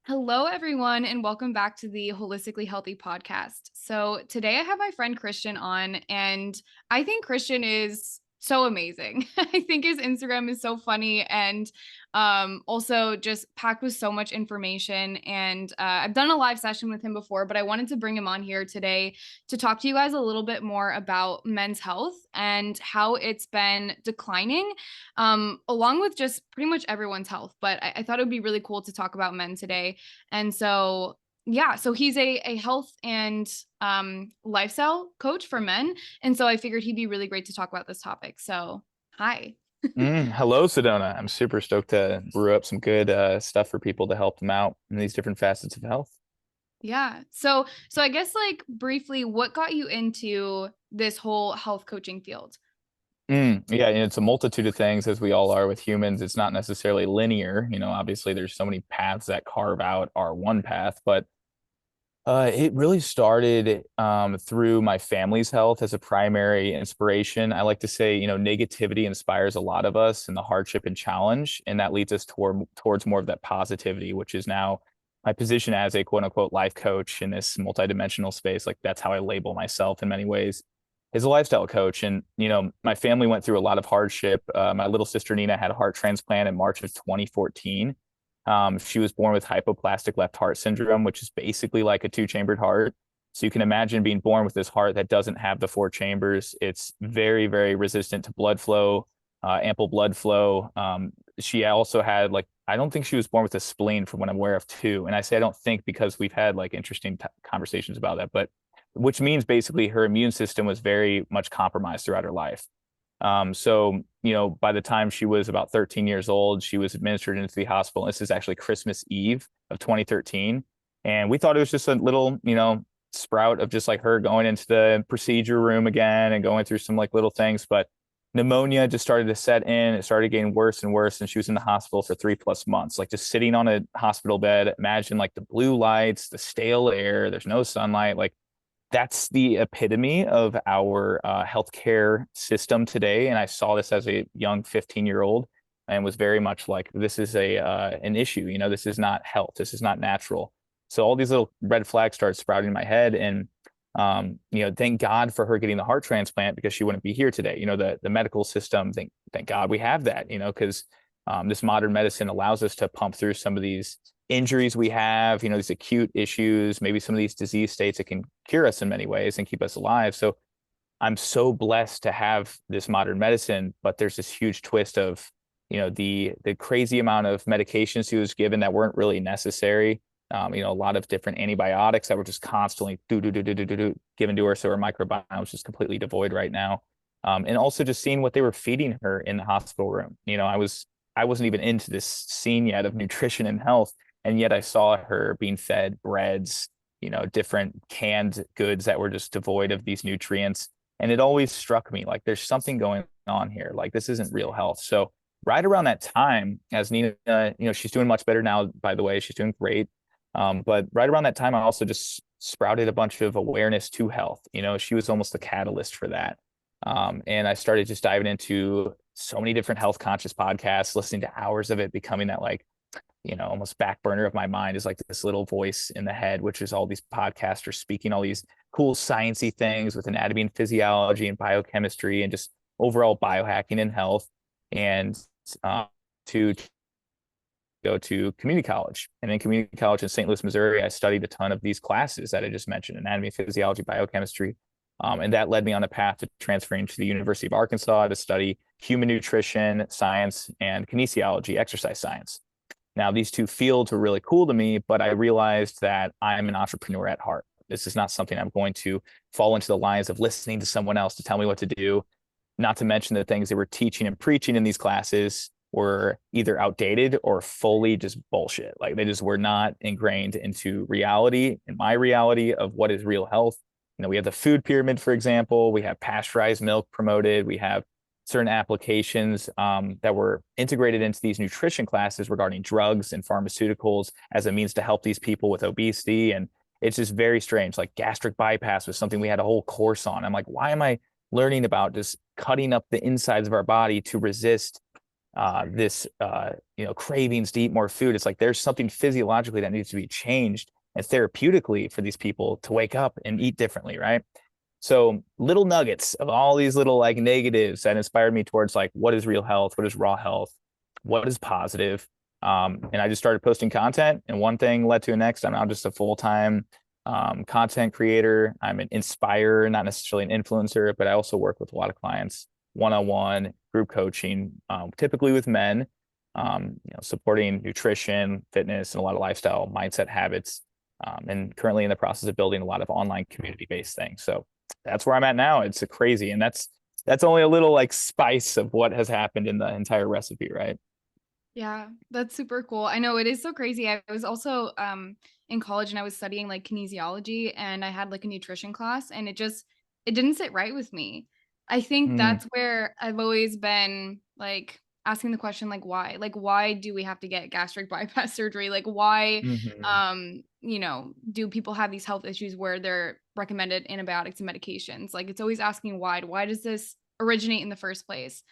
Hello, everyone, and welcome back to the Holistically Healthy podcast. So, today I have my friend Christian on, and I think Christian is so amazing. I think his Instagram is so funny and also just packed with so much information. And I've done a live session with him before, but I wanted to bring him on here today to talk to you guys a little bit more about men's health and how it's been declining along with just pretty much everyone's health. But I thought it would be really cool to talk about men today. And so, yeah, so he's a health and lifestyle coach for men. And so I figured he'd be really great to talk about this topic. So, hi. Hello, Sedona. I'm super stoked to brew up some good stuff for people to help them out in these different facets of health. Yeah. So I guess like briefly, what got you into this whole health coaching field? Yeah, and it's a multitude of things, as we all are with humans. It's not necessarily linear. Obviously, there's so many paths that carve out our one path, but it really started through my family's health as a primary inspiration. I like to say, negativity inspires a lot of us, and the hardship and challenge, and that leads us towards more of that positivity, which is now my position as a quote unquote life coach in this multidimensional space. Like that's how I label myself in many ways as a lifestyle coach. And my family went through a lot of hardship. My little sister Nina had a heart transplant in March of 2014. She was born with hypoplastic left heart syndrome, which is basically like a two-chambered heart. So you can imagine being born with this heart that doesn't have the four chambers. It's very, very resistant to blood flow, ample blood flow. She also had I don't think she was born with a spleen from what I'm aware of too. And I say I don't think because we've had like interesting conversations about that, but which means basically her immune system was very much compromised throughout her life. So, by the time she was about 13 years old, she was administered into the hospital. This is actually Christmas Eve of 2013. And we thought it was just a little, sprout of just like her going into the procedure room again and going through some like little things. But pneumonia just started to set in. It started getting worse and worse. And she was in the hospital for 3+ months, like just sitting on a hospital bed. Imagine like the blue lights, the stale air, there's no sunlight. Like that's the epitome of our healthcare system today. And I saw this as a young 15-year-old and was very much like, this is an issue. This is not health. This is not natural. So all these little red flags started sprouting in my head. And, thank God for her getting the heart transplant because she wouldn't be here today. The medical system, thank God we have that, because this modern medicine allows us to pump through some of these injuries we have, these acute issues, maybe some of these disease states that can cure us in many ways and keep us alive. So I'm so blessed to have this modern medicine, but there's this huge twist of, the crazy amount of medications she was given that weren't really necessary. A lot of different antibiotics that were just constantly given to her. So her microbiome is just completely devoid right now. And also just seeing what they were feeding her in the hospital room. I wasn't even into this scene yet of nutrition and health. And yet I saw her being fed breads, different canned goods that were just devoid of these nutrients. And it always struck me like there's something going on here. Like this isn't real health. So right around that time, as Nina, she's doing much better now, by the way, she's doing great. But right around that time, I also just sprouted a bunch of awareness to health. She was almost the catalyst for that. And I started just diving into so many different health conscious podcasts, listening to hours of it, becoming that almost back burner of my mind is like this little voice in the head, which is all these podcasters speaking all these cool sciencey things with anatomy and physiology and biochemistry and just overall biohacking and health. And to go to community college. And in community college in St. Louis, Missouri, I studied a ton of these classes that I just mentioned, anatomy, physiology, biochemistry. And that led me on a path to transferring to the University of Arkansas to study human nutrition science and kinesiology, exercise science. Now, these two fields were really cool to me, but I realized that I'm an entrepreneur at heart. This is not something I'm going to fall into the lines of listening to someone else to tell me what to do. Not to mention the things they were teaching and preaching in these classes were either outdated or fully just bullshit. Like they just were not ingrained into reality, in my reality of what is real health. We have the food pyramid, for example. We have pasteurized milk promoted. We have certain applications that were integrated into these nutrition classes regarding drugs and pharmaceuticals as a means to help these people with obesity. And it's just very strange. Like gastric bypass was something we had a whole course on. I'm like, why am I learning about just cutting up the insides of our body to resist this cravings to eat more food. It's like there's something physiologically that needs to be changed and therapeutically for these people to wake up and eat differently, right? So little nuggets of all these little like negatives that inspired me towards like what is real health, what is raw health, what is positive. And I just started posting content, and one thing led to the next. I'm now just a full-time content creator. I'm an inspirer, not necessarily an influencer, but I also work with a lot of clients one-on-one group coaching, typically with men, supporting nutrition, fitness, and a lot of lifestyle mindset habits. And currently in the process of building a lot of online community-based things. So that's where I'm at now. It's a crazy, and that's only a little like spice of what has happened in the entire recipe, right? Yeah, that's super cool. I know it is so crazy. I was also in college and I was studying like kinesiology and I had like a nutrition class and it didn't sit right with me. I think Mm, that's where I've always been like asking the question like why? Like why do we have to get gastric bypass surgery? Like why hmm do people have these health issues where they're recommended antibiotics and medications? Like it's always asking why. Why does this originate in the first place?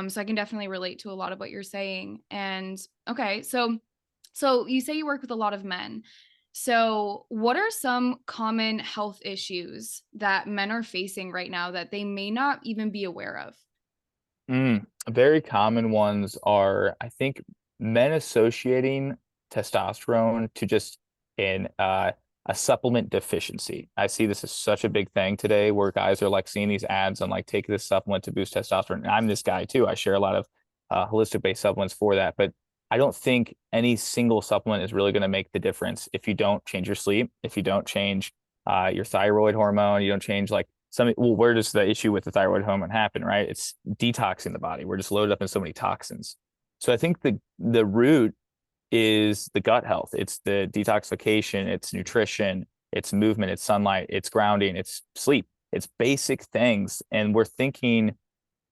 So I can definitely relate to a lot of what you're saying. And okay, so you say you work with a lot of men. So what are some common health issues that men are facing right now that they may not even be aware of? Very common ones are, I think, men associating testosterone to just in a supplement deficiency. I see this as such a big thing today where guys are like seeing these ads on like take this supplement to boost testosterone. And I'm this guy too. I share a lot of holistic based supplements for that, but I don't think any single supplement is really going to make the difference if you don't change your sleep, if you don't change your thyroid hormone, you don't change like well, where does the issue with the thyroid hormone happen, right? It's detoxing the body. We're just loaded up in so many toxins. So I think the root is the gut health. It's the detoxification, it's nutrition, it's movement, it's sunlight, it's grounding, it's sleep. It's basic things. And we're thinking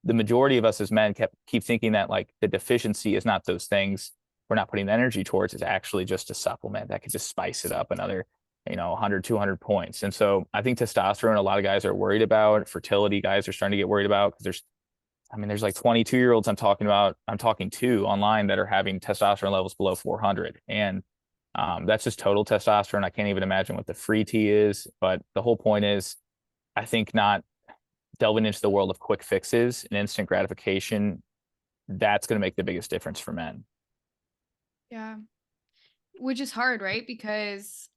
the majority of us as men keep thinking that like the deficiency is not those things we're not putting the energy towards. It's actually just a supplement that could just spice it up another 100 200 points. And so I think testosterone a lot of guys are worried about. Fertility guys are starting to get worried about because there's like 22-year-olds I'm talking to online that are having testosterone levels below 400, and that's just total testosterone. I can't even imagine what the free T is, but the whole point is I think not delving into the world of quick fixes and instant gratification, that's going to make the biggest difference for men. Yeah. Which is hard, right? Because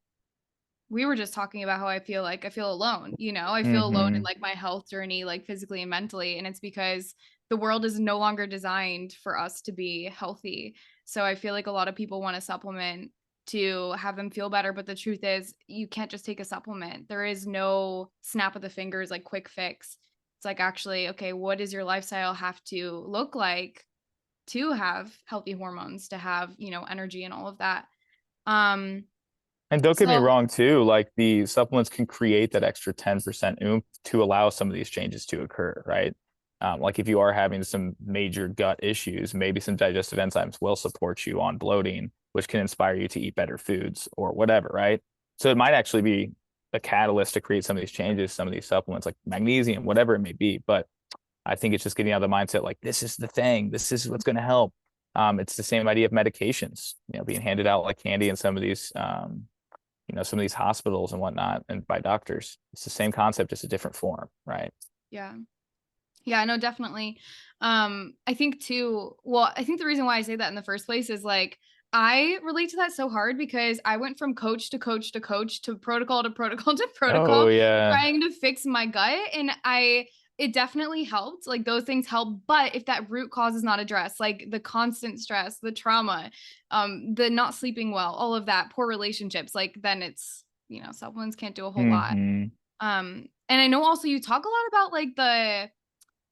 we were just talking about how I feel alone, you know, I feel alone in Mm-hmm. like my health journey, like physically and mentally. And it's because the world is no longer designed for us to be healthy. So I feel like a lot of people want to supplement to have them feel better. But the truth is, you can't just take a supplement. There is no snap of the fingers, like quick fix. It's like, actually, okay, what does your lifestyle have to look like to have healthy hormones, to have, energy and all of that? Um, And don't get me so wrong, too, like the supplements can create that extra 10% oomph to allow some of these changes to occur, right? Like if you are having some major gut issues, maybe some digestive enzymes will support you on bloating, which can inspire you to eat better foods or whatever, right? So it might actually be a catalyst to create some of these changes, some of these supplements like magnesium, whatever it may be. But I think it's just getting out of the mindset like this is the thing, this is what's going to help. It's the same idea of medications, being handed out like candy in some of these some of these hospitals and whatnot and by doctors. It's the same concept, just a different form, right? yeah. Yeah, no, definitely. I think too, well, I think the reason why I say that in the first place is like I relate to that so hard because I went from coach to coach to coach to protocol to protocol to Oh protocol yeah. trying to fix my gut and it definitely helped. Like those things help, but if that root cause is not addressed, like the constant stress, the trauma, the not sleeping well, all of that, poor relationships, like then it's, supplements can't do a whole lot. Hmm. And I know also you talk a lot about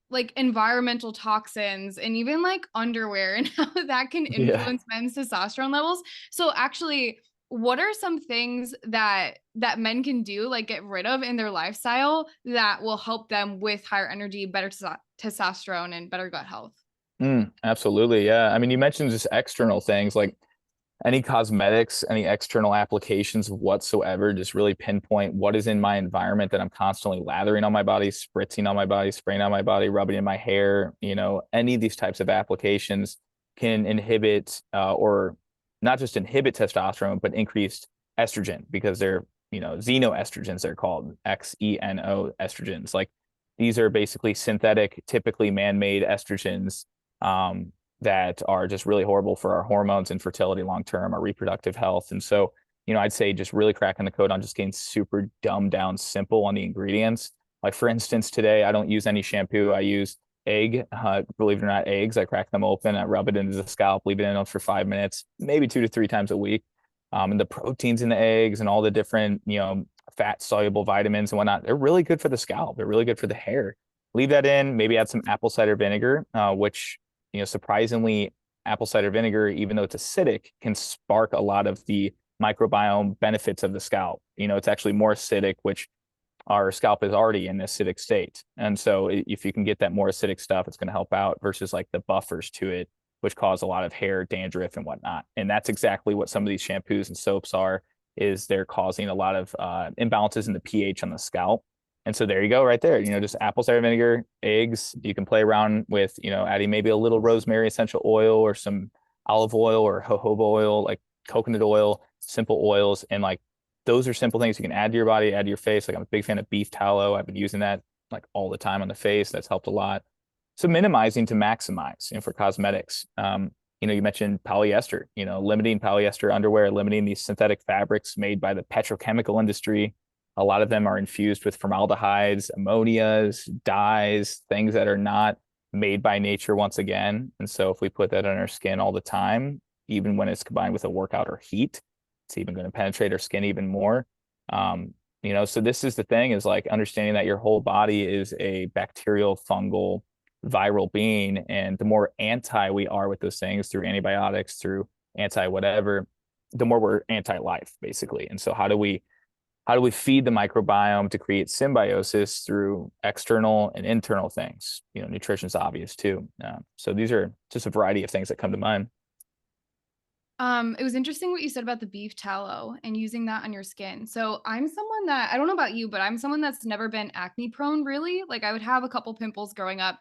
like environmental toxins and even like underwear and how that can Yeah. influence men's testosterone levels. So actually, what are some things that men can do like get rid of in their lifestyle that will help them with higher energy, better testosterone and better gut health? Absolutely. Yeah. I mean, you mentioned just external things like Any cosmetics, any external applications whatsoever, just really pinpoint what is in my environment that I'm constantly lathering on my body, spritzing on my body, spraying on my body, rubbing in my hair. Any of these types of applications can inhibit or not just inhibit testosterone, but increased estrogen because they're, xenoestrogens, they're called XENO estrogens. Like these are basically synthetic, typically man-made estrogens. That are just really horrible for our hormones and fertility long term, our reproductive health. And so, I'd say just really cracking the code on just getting super dumbed down simple on the ingredients. Like for instance, today I don't use any shampoo. I use egg, believe it or not, eggs. I crack them open, I rub it into the scalp, leave it in for 5 minutes, maybe 2 to 3 times a week. And the proteins in the eggs and all the different, fat soluble vitamins and whatnot, they're really good for the scalp. They're really good for the hair. Leave that in, maybe add some apple cider vinegar, which surprisingly, apple cider vinegar, even though it's acidic, can spark a lot of the microbiome benefits of the scalp. It's actually more acidic, which our scalp is already in an acidic state. And so if you can get that more acidic stuff, it's going to help out versus like the buffers to it, which cause a lot of hair dandruff and whatnot. And that's exactly what some of these shampoos and soaps are, is they're causing a lot of imbalances in the pH on the scalp. And so there you go, right there. Just apple cider vinegar, eggs. You can play around with, adding maybe a little rosemary essential oil or some olive oil or jojoba oil, like coconut oil, simple oils. And like those are simple things you can add to your body, add to your face. Like I'm a big fan of beef tallow. I've been using that like all the time on the face. That's helped a lot. So minimizing to maximize, for cosmetics. You mentioned polyester, limiting polyester underwear, limiting these synthetic fabrics made by the petrochemical industry. A lot of them are infused with formaldehydes, ammonias, dyes, things that are not made by nature once again. And so if we put that on our skin all the time, even when it's combined with a workout or heat, it's even going to penetrate our skin even more. So this is the thing, is like understanding that your whole body is a bacterial, fungal, viral being. And the more anti we are with those things through antibiotics, through anti whatever, the more we're anti-life, basically. And so how do we feed the microbiome to create symbiosis through external and internal things? Nutrition is obvious too. So these are just a variety of things that come to mind. It was interesting what you said about the beef tallow and using that on your skin. So I'm someone that, I don't know about you, but I'm someone that's never been acne prone really. Like I would have a couple pimples growing up,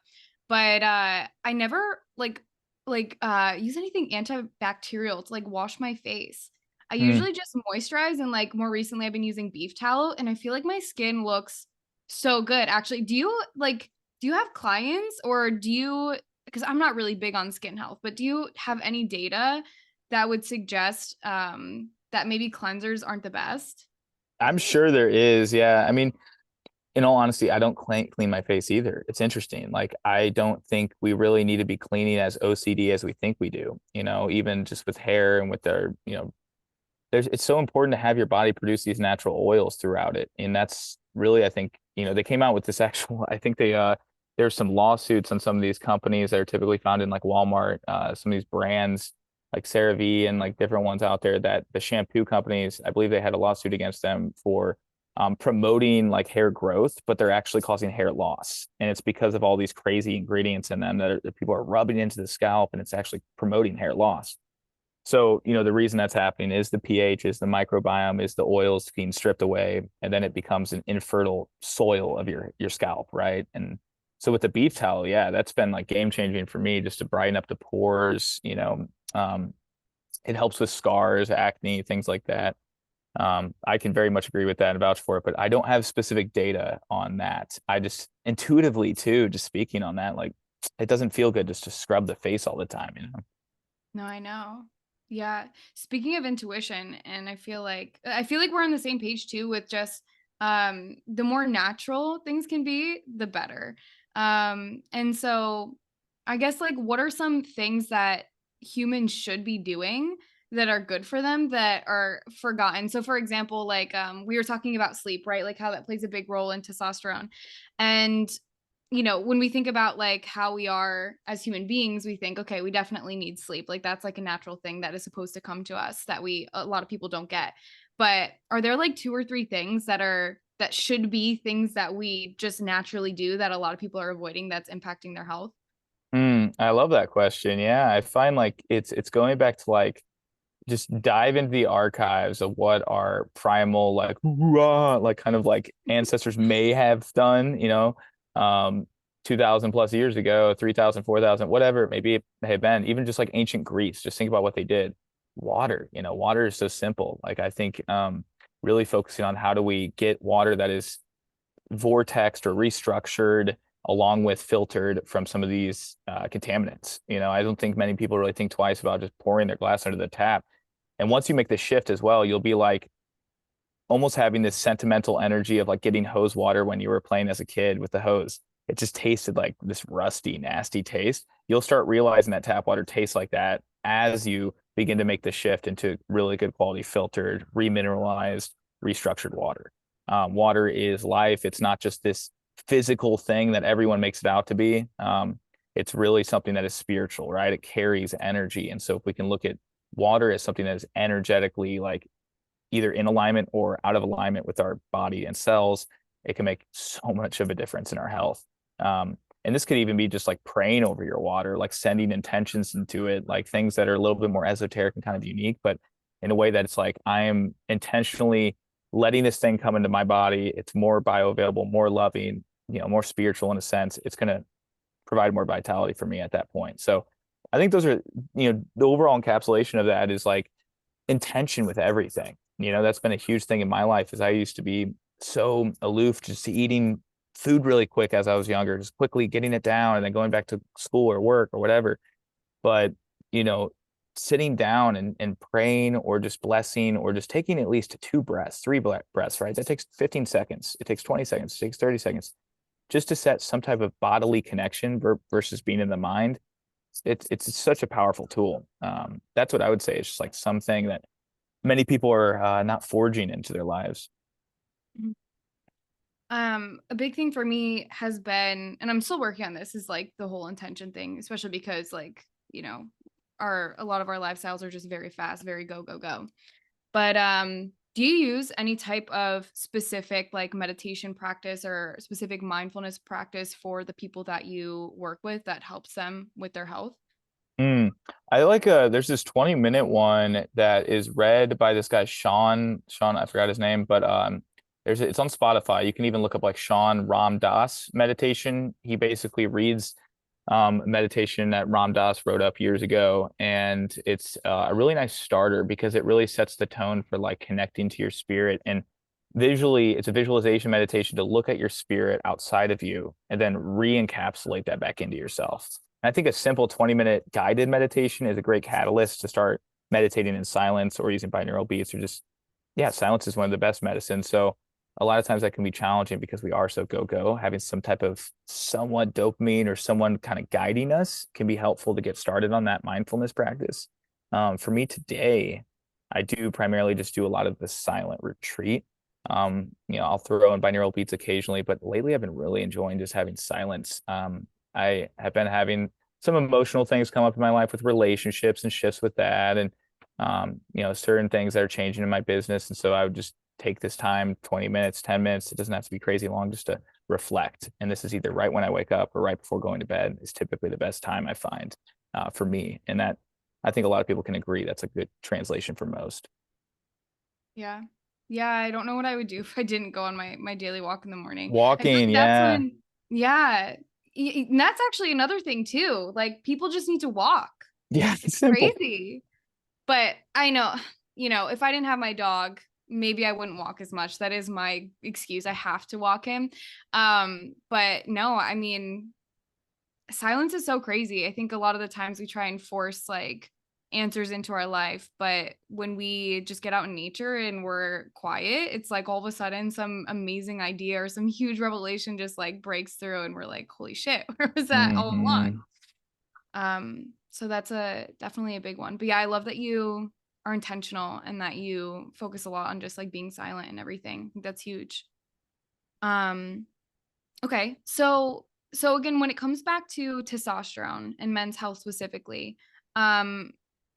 but I never use anything antibacterial to like wash my face. I Mm. usually just moisturize, and like more recently I've been using beef tallow and I feel like my skin looks so good. Actually, do you have clients, or do you, because I'm not really big on skin health, but do you have any data that would suggest that maybe cleansers aren't the best? I'm sure there is. Yeah. I mean, in all honesty, I don't clean my face either. It's interesting. Like, I don't think we really need to be cleaning as OCD as we think we do, even just with hair and with our, it's so important to have your body produce these natural oils throughout it. And that's really, I think, they came out with this actual, I think there's some lawsuits on some of these companies that are typically found in like Walmart, some of these brands like CeraVe and like different ones out there, that the shampoo companies, I believe they had a lawsuit against them for promoting like hair growth, but they're actually causing hair loss. And it's because of all these crazy ingredients in them that people are rubbing into the scalp, and it's actually promoting hair loss. So, the reason that's happening is the pH, is the microbiome, is the oils being stripped away, and then it becomes an infertile soil of your scalp, right? And so with the beef towel, yeah, that's been like game changing for me, just to brighten up the pores. It helps with scars, acne, things like that. I can very much agree with that and vouch for it, but I don't have specific data on that. I just intuitively too, just speaking on that, like it doesn't feel good just to scrub the face all the time. No, I know. Yeah. Speaking of intuition, and I feel like we're on the same page too with just the more natural things can be, the better. And so I guess like what are some things that humans should be doing that are good for them that are forgotten? So for example, like we were talking about sleep, right? Like how that plays a big role in testosterone. And when we think about like how we are as human beings, we think, okay, we definitely need sleep. Like that's like a natural thing that is supposed to come to us that a lot of people don't get. But are there like two or three things that should be things that we just naturally do that a lot of people are avoiding that's impacting their health? I love that question. Yeah, I find like it's going back to like just dive into the archives of what our primal like "Hoorah," like kind of like ancestors may have done, 2000 plus years ago, 3000, 4000, whatever it may have been, even just like ancient Greece. Just think about what they did. Water, water is so simple. Like I think really focusing on how do we get water that is vortexed or restructured along with filtered from some of these contaminants. I don't think many people really think twice about just pouring their glass under the tap. And once you make the shift as well, you'll be like almost having this sentimental energy of like getting hose water when you were playing as a kid with the hose. It just tasted like this rusty, nasty taste. You'll start realizing that tap water tastes like that as you begin to make the shift into really good quality filtered, remineralized, restructured water. Water is life. It's not just this physical thing that everyone makes it out to be. It's really something that is spiritual, right? It carries energy. And so if we can look at water as something that is energetically like either in alignment or out of alignment with our body and cells, it can make so much of a difference in our health. And this could even be just like praying over your water, like sending intentions into it, like things that are a little bit more esoteric and kind of unique, but in a way that it's like I am intentionally letting this thing come into my body. It's more bioavailable, more loving, more spiritual in a sense. It's going to provide more vitality for me at that point. So I think those are, the overall encapsulation of that is like intention with everything. That's been a huge thing in my life is I used to be so aloof just to eating food really quick as I was younger, just quickly getting it down and then going back to school or work or whatever. But, you know, sitting down and praying or just blessing or just taking at least two breaths, three breaths, right? That takes 15 seconds. It takes 20 seconds. It takes 30 seconds just to set some type of bodily connection versus being in the mind. It's such a powerful tool. That's what I would say. It's just like something that many people are not forging into their lives. Mhm. A big thing for me has been, and I'm still working on this, is like the whole intention thing, especially because like, a lot of our lifestyles are just very fast, very go, go, go. But do you use any type of specific like meditation practice or specific mindfulness practice for the people that you work with that helps them with their health? Mm. I like there's this 20-minute one that is read by this guy Sean, I forgot his name, but it's on Spotify. You can even look up like Sean Ram Dass meditation. He basically reads meditation that Ram Dass wrote up years ago, and it's a really nice starter because it really sets the tone for like connecting to your spirit and visually it's a visualization meditation to look at your spirit outside of you and then re-encapsulate that back into yourself. I think a simple 20-minute guided meditation is a great catalyst to start meditating in silence or using binaural beats or just, yeah, silence is one of the best medicines. So a lot of times that can be challenging because we are so go-go. Having some type of somewhat dopamine or someone kind of guiding us can be helpful to get started on that mindfulness practice. For me today, I do primarily just do a lot of the silent retreat. I'll throw in binaural beats occasionally, but lately I've been really enjoying just having silence. I have been having some emotional things come up in my life with relationships and shifts with that, and certain things that are changing in my business. And so I would just take this time, 20 minutes, 10 minutes. It doesn't have to be crazy long, just to reflect. And this is either right when I wake up or right before going to bed is typically the best time I find for me. And that I think a lot of people can agree that's a good translation for most. Yeah. Yeah, I don't know what I would do if I didn't go on my daily walk in the morning. I feel Walking, like that's yeah. when, yeah, and that's actually another thing too. Like people just need to walk. Yeah, It's it's simple. crazy. But I know, if I didn't have my dog, maybe I wouldn't walk as much. That is my excuse. I have to walk him. But no, I mean, silence is so crazy. I think a lot of the times we try and force like answers into our life, but when we just get out in nature and we're quiet, it's like all of a sudden some amazing idea or some huge revelation just like breaks through and we're like, holy shit, where was that all along? Hmm. So that's definitely a big one. But yeah, I love that you are intentional and that you focus a lot on just like being silent and everything. I think that's huge. Um, okay. So again, when it comes back to testosterone and men's health specifically, um,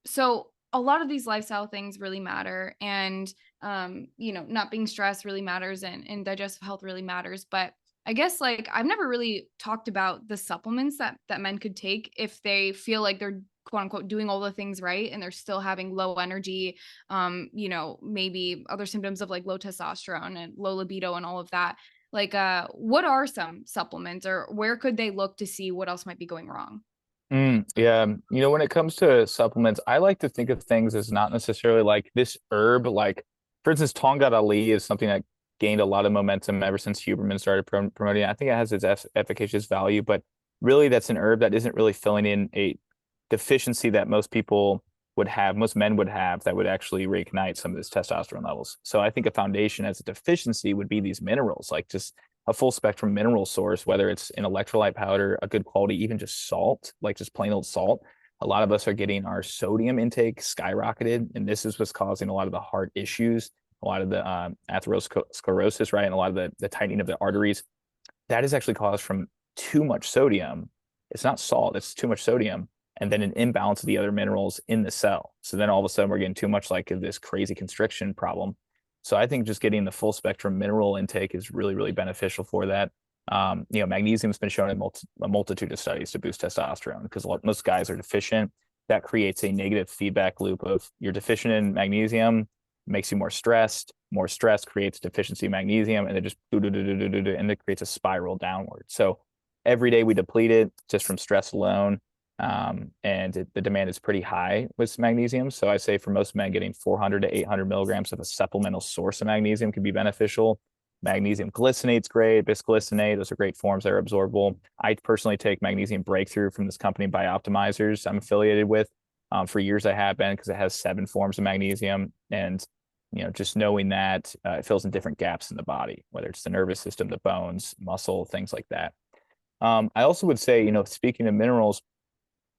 so a lot of these lifestyle things really matter and not being stressed really matters and digestive health really matters. But I guess like I've never really talked about the supplements that men could take if they feel like they're quote unquote doing all the things right and they're still having low energy, maybe other symptoms of like low testosterone and low libido and all of that. Like, what are some supplements or where could they look to see what else might be going wrong? Yeah. When it comes to supplements, I like to think of things as not necessarily like this herb. Like, for instance, Tongat Ali is something that gained a lot of momentum ever since Huberman started promoting it. I think it has its efficacious value, but really that's an herb that isn't really filling in a deficiency that most people would have, most men would have, that would actually reignite some of this testosterone levels. So I think a foundation as a deficiency would be these minerals, like just a full spectrum mineral source, whether it's an electrolyte powder, a good quality, even just salt, like just plain old salt. A lot of us are getting our sodium intake skyrocketed, and this is what's causing a lot of the heart issues, a lot of the atherosclerosis, right, and a lot of the tightening of the arteries. That is actually caused from too much sodium. It's not salt, it's too much sodium, and then an imbalance of the other minerals in the cell. So then all of a sudden we're getting too much like this crazy constriction problem. So I think just getting the full spectrum mineral intake is really, really beneficial for that. Magnesium's been shown in a multitude of studies to boost testosterone because most guys are deficient. That creates a negative feedback loop of you're deficient in magnesium, makes you more stressed. More stress creates deficiency of magnesium, and it just and it creates a spiral downward. So every day we deplete it just from stress alone. The demand is pretty high with magnesium. So I say for most men, getting 400 to 800 milligrams of a supplemental source of magnesium can be beneficial. Magnesium glycinate's great, bisglycinate, those are great forms that are absorbable. I personally take magnesium breakthrough from this company, Bioptimizers, I'm affiliated with. For years I have been because it has 7 forms of magnesium. And just knowing that it fills in different gaps in the body, whether it's the nervous system, the bones, muscle, things like that. I also would say, speaking of minerals,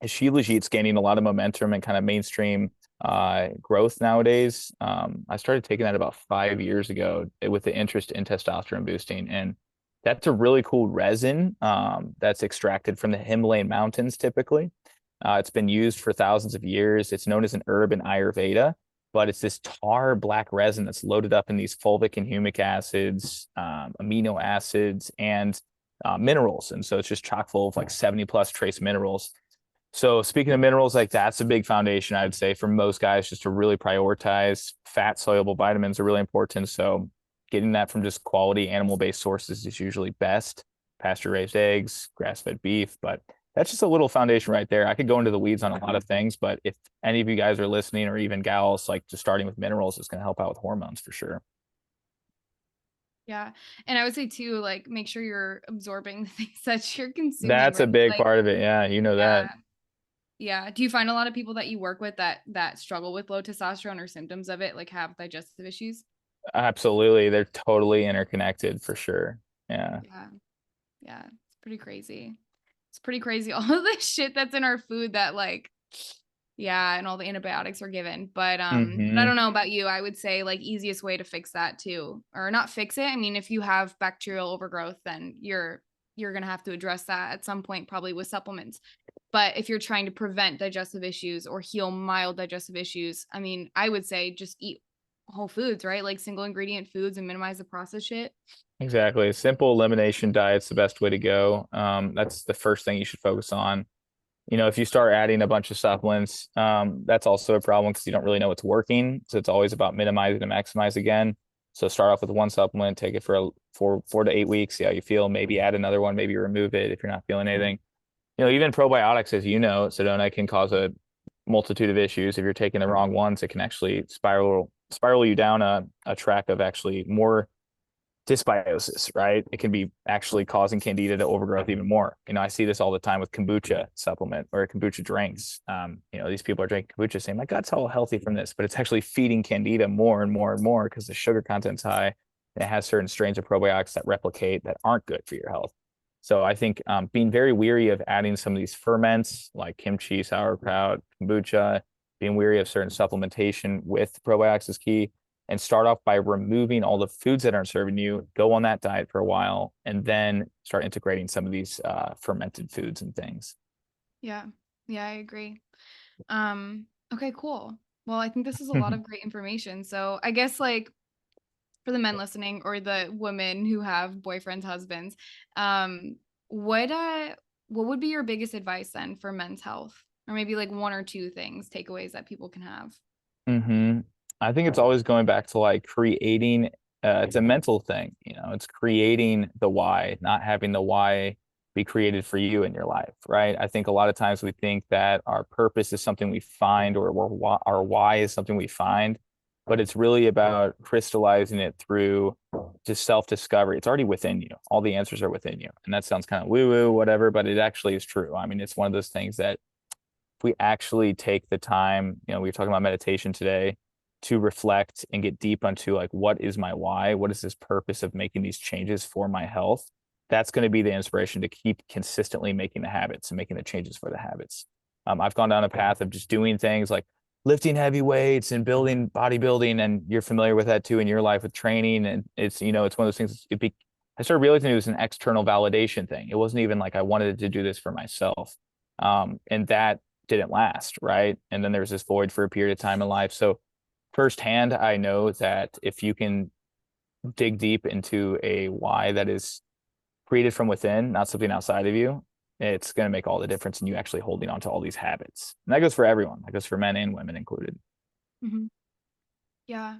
Shilajit's gaining a lot of momentum and kind of mainstream growth nowadays. I started taking that about 5 years ago with the interest in testosterone boosting, and that's a really cool resin that's extracted from the Himalayan mountains typically. It's been used for thousands of years. It's known as an herb in Ayurveda, but it's this tar black resin that's loaded up in these fulvic and humic acids, amino acids, and minerals. And so it's just chock full of like 70 plus trace minerals. So speaking of minerals, like that's a big foundation, I would say, for most guys, just to really prioritize. Fat soluble vitamins are really important. So getting that from just quality animal-based sources is usually best. Pasture-raised eggs, grass-fed beef, but that's just a little foundation right there. I could go into the weeds on a lot of things, but if any of you guys are listening or even gals, like just starting with minerals is going to help out with hormones for sure. Yeah. And I would say too, like make sure you're absorbing the things that you're consuming, That's right? a big Like, part of it. Yeah, you know that. yeah. Yeah. Do you find a lot of people that you work with that struggle with low testosterone or symptoms of it, like have digestive issues? Absolutely. They're totally interconnected for sure. Yeah. Yeah. Yeah. It's pretty crazy. It's pretty crazy all of the shit that's in our food that like yeah, and all the antibiotics are given. But I Hmm. don't know about you. I would say like easiest way to fix that too. Or not fix it. I mean, if you have bacterial overgrowth, then you're gonna have to address that at some point, probably with supplements. But if you're trying to prevent digestive issues or heal mild digestive issues, I mean, I would say just eat whole foods, right? Like single ingredient foods and minimize the processed shit. Exactly. Simple elimination diet's the best way to go. That's the first thing you should focus on. If you start adding a bunch of supplements, that's also a problem because you don't really know what's working. So it's always about minimizing and maximize again. So start off with one supplement, take it for 4 to 8 weeks, see how you feel. Maybe add another one, maybe remove it if you're not feeling anything. Even probiotics, as you know, Sedona can cause a multitude of issues. If you're taking the wrong ones, it can actually spiral you down a track of actually more dysbiosis, right? It can be actually causing candida to overgrowth even more. I see this all the time with kombucha supplement or kombucha drinks. These people are drinking kombucha saying, my gut's all healthy from this, but it's actually feeding candida more and more and more because the sugar content's high and it has certain strains of probiotics that replicate that aren't good for your health. So I think being very weary of adding some of these ferments like kimchi, sauerkraut, kombucha, being weary of certain supplementation with probiotics is key, and start off by removing all the foods that aren't serving you, go on that diet for a while, and then start integrating some of these fermented foods and things. Yeah. Yeah, I agree. Okay, cool. Well, I think this is a lot of great information. So I guess like for the men listening or the women who have boyfriends, husbands, um, what uh what would be your biggest advice then for men's health? or maybe like one or two things, takeaways that people can have. Hmm. I think it's always going back to like creating, it's a mental thing, it's creating the why, not having the why be created for you in your life, right? I think a lot of times we think that our purpose is something we find, or our why is something we find, but it's really about crystallizing it through just self-discovery. It's already within you. All the answers are within you. And that sounds kind of woo-woo, whatever, but it actually is true. I mean, it's one of those things that if we actually take the time, we were talking about meditation today, to reflect and get deep onto like, what is my why? What is this purpose of making these changes for my health? That's going to be the inspiration to keep consistently making the habits and making the changes for the habits. I've gone down a path of just doing things like lifting heavy weights and building bodybuilding, and you're familiar with that too in your life with training. And it's one of those things. I started realizing it was an external validation thing. It wasn't even like I wanted to do this for myself, and that didn't last, right? And then there was this void for a period of time in life. So firsthand, I know that if you can dig deep into a why that is created from within, not something outside of you, it's going to make all the difference in you actually holding on to all these habits. And that goes for everyone. That goes for men and women included. Mm-hmm. Yeah.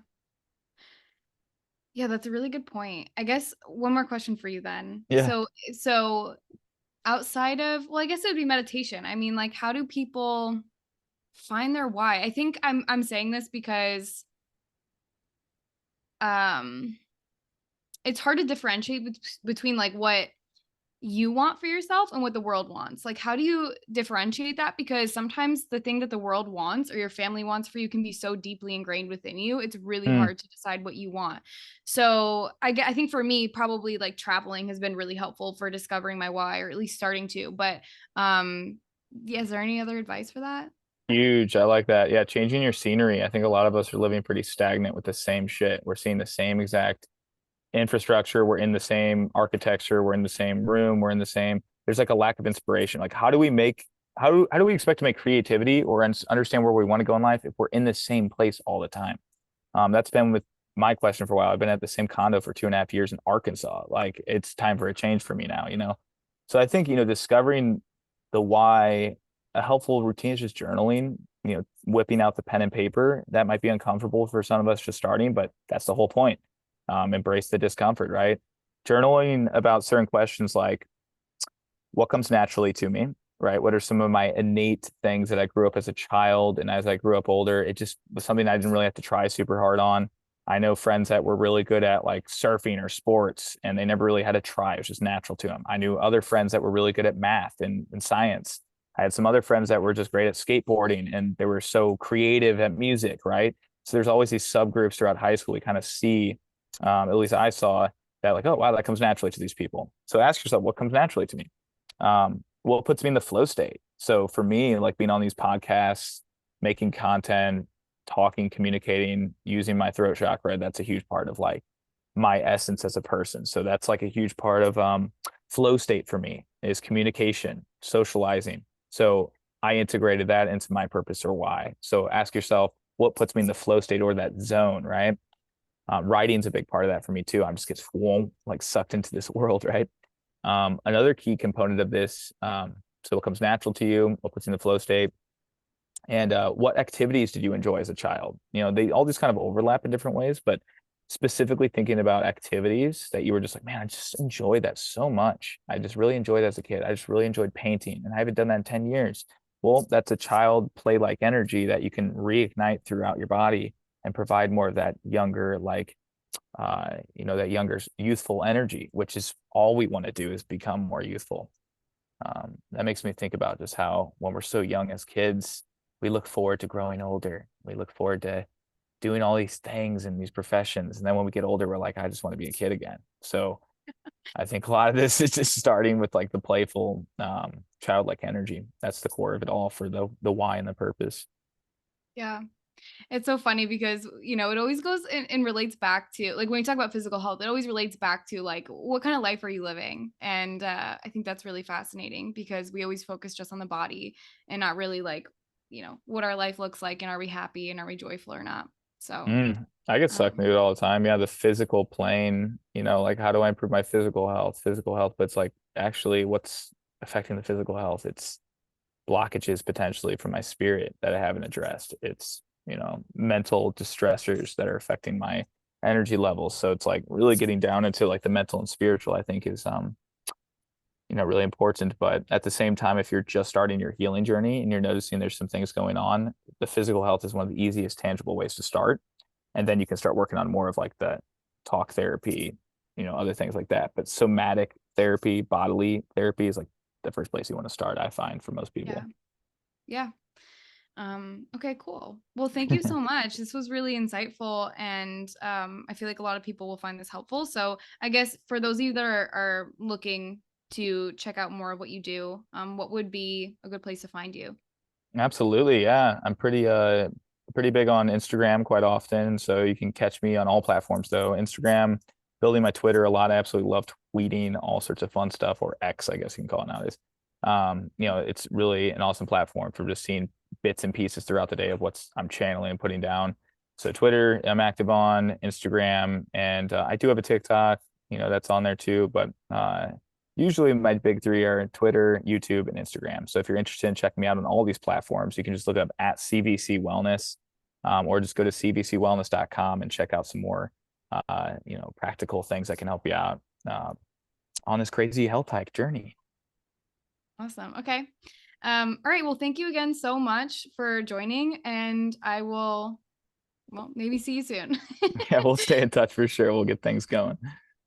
Yeah, that's a really good point. I guess one more question for you then. Yeah. So outside of, well, I guess it would be meditation. I mean, like, how do people find their why? I think I'm saying this because um it's hard to differentiate between like what you want for yourself and what the world wants. Like, how do you differentiate that? Because sometimes the thing that the world wants or your family wants for you can be so deeply ingrained within you. It's really Mm. hard to decide what you want. So I think for me, probably like traveling has been really helpful for discovering my why, or at least starting to. But yeah, is there any other advice for that? Huge. I like that. Yeah, changing your scenery. I think a lot of us are living pretty stagnant with the same shit. We're seeing the same exact infrastructure, we're in the same architecture, we're in the same room, we're in the same, there's like a lack of inspiration. Like how do we expect to make creativity or understand where we want to go in life if we're in the same place all the time? That's been with my question for a while. I've been at the same condo for 2.5 years in Arkansas. Like, it's time for a change for me now. So I think, discovering the why, a helpful routine is just journaling, whipping out the pen and paper. That might be uncomfortable for some of us just starting, but that's the whole point. Embrace the discomfort, right? Journaling about certain questions like, what comes naturally to me, right? What are some of my innate things that I grew up as a child, and as I grew up older, it just was something I didn't really have to try super hard on. I know friends that were really good at like surfing or sports, and they never really had to try. It was just natural to them. I knew other friends that were really good at math and science. I had some other friends that were just great at skateboarding, and they were so creative at music, right? So there's always these subgroups throughout high school. We kind of see, at least I saw that, like, oh wow, that comes naturally to these people. So ask yourself, what comes naturally to me? Well, it puts me in the flow state. So for me, like being on these podcasts, making content, talking, communicating, using my throat chakra, that's a huge part of like my essence as a person. So that's like a huge part of flow state for me is communication, socializing. So I integrated that into my purpose or why. So ask yourself, what puts me in the flow state or that zone, right? Writing's a big part of that for me too. I'm just get like sucked into this world, right? Another key component of this, so what comes natural to you, what puts you in the flow state, and what activities did you enjoy as a child? They all these kind of overlap in different ways, but specifically thinking about activities that you were just like, man, I just enjoyed that so much. I just really enjoyed it as a kid. I just really enjoyed painting, and I haven't done that in 10 years. Well, that's a child play-like energy that you can reignite throughout your body and provide more of that younger, like that younger youthful energy, which is all we want to do is become more youthful. That makes me think about just how when we're so young as kids, we look forward to growing older. We look forward to doing all these things and these professions. And then when we get older, we're like, I just want to be a kid again. So I think a lot of this is just starting with like the playful, childlike energy. That's the core of it all for the why and the purpose. Yeah. It's so funny because, it always goes and relates back to like when you talk about physical health, it always relates back to like, what kind of life are you living? And I think that's really fascinating because we always focus just on the body and not really like, what our life looks like and are we happy and are we joyful or not? So, I get sucked um, into it all the time. Yeah, the physical plane, like how do I improve my physical health? Physical health, but it's like actually what's affecting the physical health? It's blockages potentially from my spirit that I haven't addressed. It's, mental distressors that are affecting my energy levels. So it's like really getting down into like the mental and spiritual, I think is really important. But at the same time, if you're just starting your healing journey and you're noticing there's some things going on, the physical health is one of the easiest tangible ways to start. And then you can start working on more of like the talk therapy, other things like that. But somatic therapy, bodily therapy is like the first place you want to start, I find, for most Yeah. people. Yeah. Okay, cool. Well, thank you so much. This was really insightful, and I feel like a lot of people will find this helpful. So I guess for those of you that are looking to check out more of what you do, what would be a good place to find you? Absolutely, yeah. I'm pretty big on Instagram quite often, so you can catch me on all platforms though. Instagram, building my Twitter a lot. I absolutely love tweeting all sorts of fun stuff, or X, I guess you can call it nowadays. It's really an awesome platform for just seeing bits and pieces throughout the day of what's I'm channeling and putting down. So Twitter, I'm active on Instagram, and I do have a TikTok, that's on there too, but usually my big three are Twitter, YouTube, and Instagram. So if you're interested in checking me out on all these platforms, you can just look up at CVC Wellness, or just go to cvcwellness.com and check out some more, practical things that can help you out on this crazy health hike journey. Awesome. Okay. All right. Well, thank you again so much for joining, and I will, well, maybe see you soon. Yeah, we'll stay in touch for sure. We'll get things going.